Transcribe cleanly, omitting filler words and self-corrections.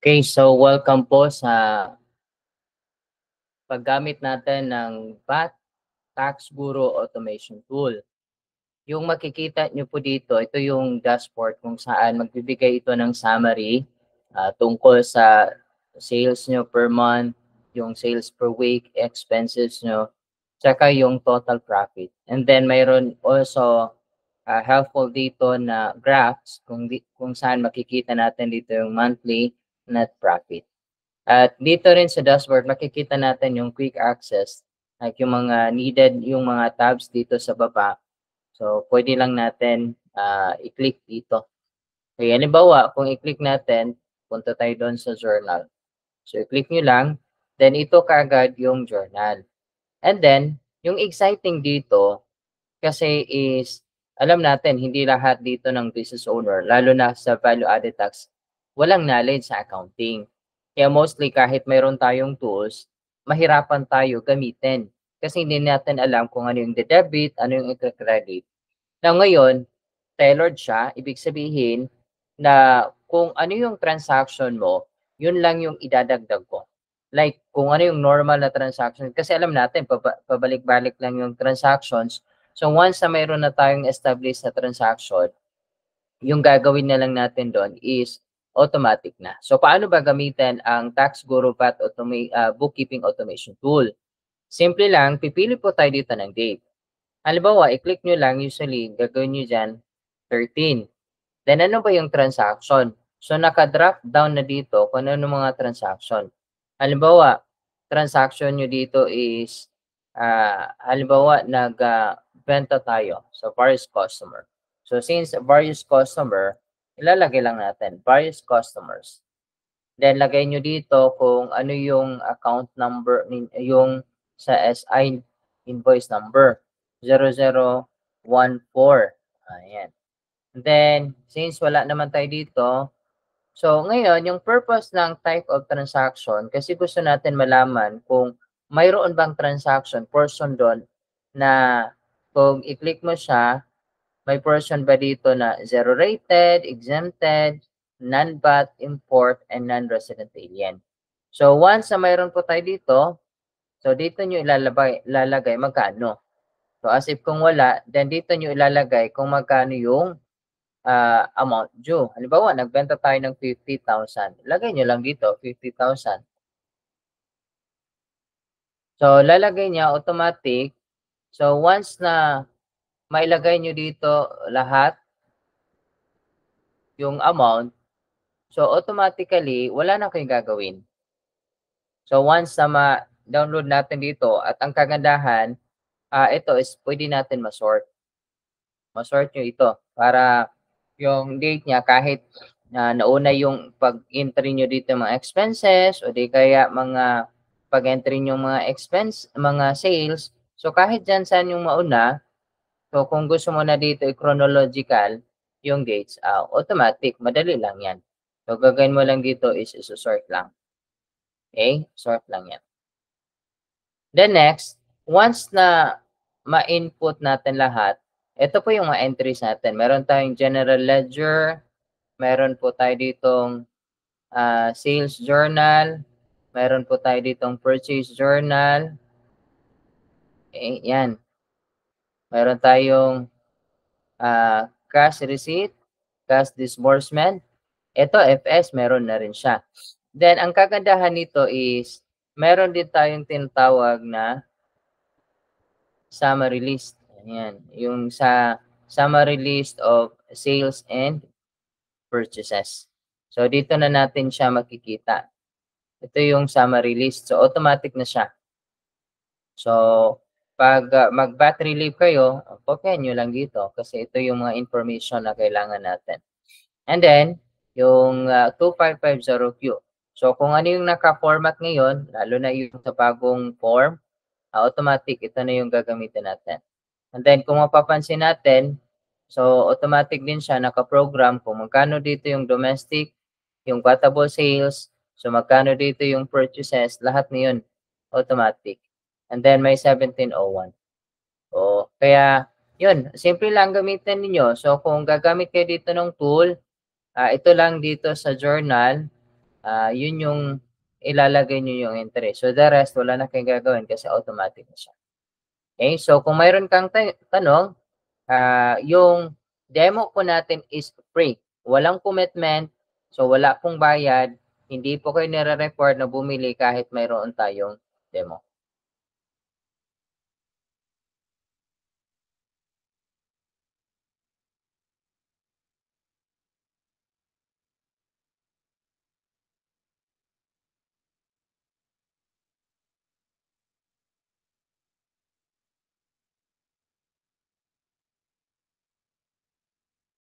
Okay, so welcome po sa paggamit natin ng BAT Tax Guru Automation Tool. Yung makikita nyo po dito, ito yung dashboard kung saan magbibigay ito ng summary tungkol sa sales nyo per month, yung sales per week, expenses nyo, tsaka yung total profit. And then mayroon also helpful dito na graphs kung saan makikita natin dito yung monthly net profit. At dito rin sa dashboard, makikita natin yung quick access, like yung mga needed, yung mga tabs dito sa baba. So, pwede lang natin i-click dito. Okay, halimbawa, kung i-click natin, punta tayo doon sa journal. So, i-click nyo lang, then ito kaagad yung journal. And then, yung exciting dito, kasi is, alam natin, hindi lahat dito ng business owner, lalo na sa value-added tax, walang knowledge sa accounting. Kaya mostly kahit mayroon tayong tools, mahirapan tayo gamitin. Kasi hindi natin alam kung ano yung debit, ano yung i-credit. Na ngayon, tailored siya, ibig sabihin na kung ano yung transaction mo, yun lang yung idadagdag ko. Like, kung ano yung normal na transaction, kasi alam natin, pabalik-balik lang yung transactions. So, once na mayroon na tayong established na transaction, yung gagawin na lang natin doon is automatic na. So, paano ba gamitin ang Tax Guru VAT Bookkeeping Automation Tool? Simple lang, pipili po tayo dito ng date. Halimbawa, i-click nyo lang, usually, gagawin nyo dyan, 13. Then, ano ba yung transaction? So, naka-drop down na dito kung ano mga transaction. Halimbawa, transaction nyo dito is, halimbawa, nag-benta tayo sa various customer. So, since various customer, ilalagay lang natin, various customers. Then, lagay nyo dito kung ano yung account number, yung sa SI invoice number, 0014. Ayan. Then, since wala naman tayo dito, so ngayon, yung purpose ng type of transaction, kasi gusto natin malaman kung mayroon bang transaction, portion doon, na kung i-click mo siya, may portion ba dito na zero rated, exempted, non-VAT, import, and non-resident alien. So once na mayroon po tayo dito, so dito nyo ilalagay magkano. So as if kung wala, then dito nyo ilalagay kung magkano yung amount due. Halimbawa, nagbenta tayo ng 50,000. Lagay nyo lang dito, 50,000. So, lalagay niya automatic. So, once na mailagay nyo dito lahat, yung amount, so automatically, wala na kayong gagawin. So, once na ma-download natin dito, at ang kagandahan, ito is pwede natin masort. Masort nyo ito para yung date niya kahit nauna yung pag-entry nyo dito mga expenses o di kaya mga pag-entry nyo mga expense, mga sales. So kahit dyan saan yung mauna, so kung gusto mo na dito chronological yung dates, automatic, madali lang yan. So gagawin mo lang dito is isusort lang. Okay? Sort lang yan. Then next, once na ma-input natin lahat, ito po yung mga entries natin. Meron tayong general ledger, meron po tayo ditong sales journal, meron po tayo ditong purchase journal. Okay, yan. Meron tayong cash receipt, cash disbursement. Ito, FS, meron na rin siya. Then, ang kagandahan nito is, meron din tayong tinatawag na summary list. Ayan, yung sa summary list of sales and purchases. So, dito na natin siya makikita. Ito yung summary list. So, automatic na siya. So, pag mag-battery leave kayo, okay nyo lang dito kasi ito yung mga information na kailangan natin. And then, yung 2550Q. So, kung ano yung naka-format ngayon, lalo na yung sa bagong form, automatic, ito na yung gagamitin natin. And then, kung mapapansin natin, so automatic din siya, naka-program kung magkano dito yung domestic, yung quotable sales, so magkano dito yung purchases, lahat na yun, automatic. And then, may 1701. So, kaya, yun, simple lang gamitin ninyo. So, kung gagamit kayo dito ng tool, ito lang dito sa journal, yun yung ilalagay nyo yung interest. So the rest, wala na kayong gagawin kasi automatic na siya. Okay, so kung mayroon kang tanong, yung demo po natin is free. Walang commitment, so wala pong bayad. Hindi po kayo nire-required na bumili kahit mayroon tayong demo.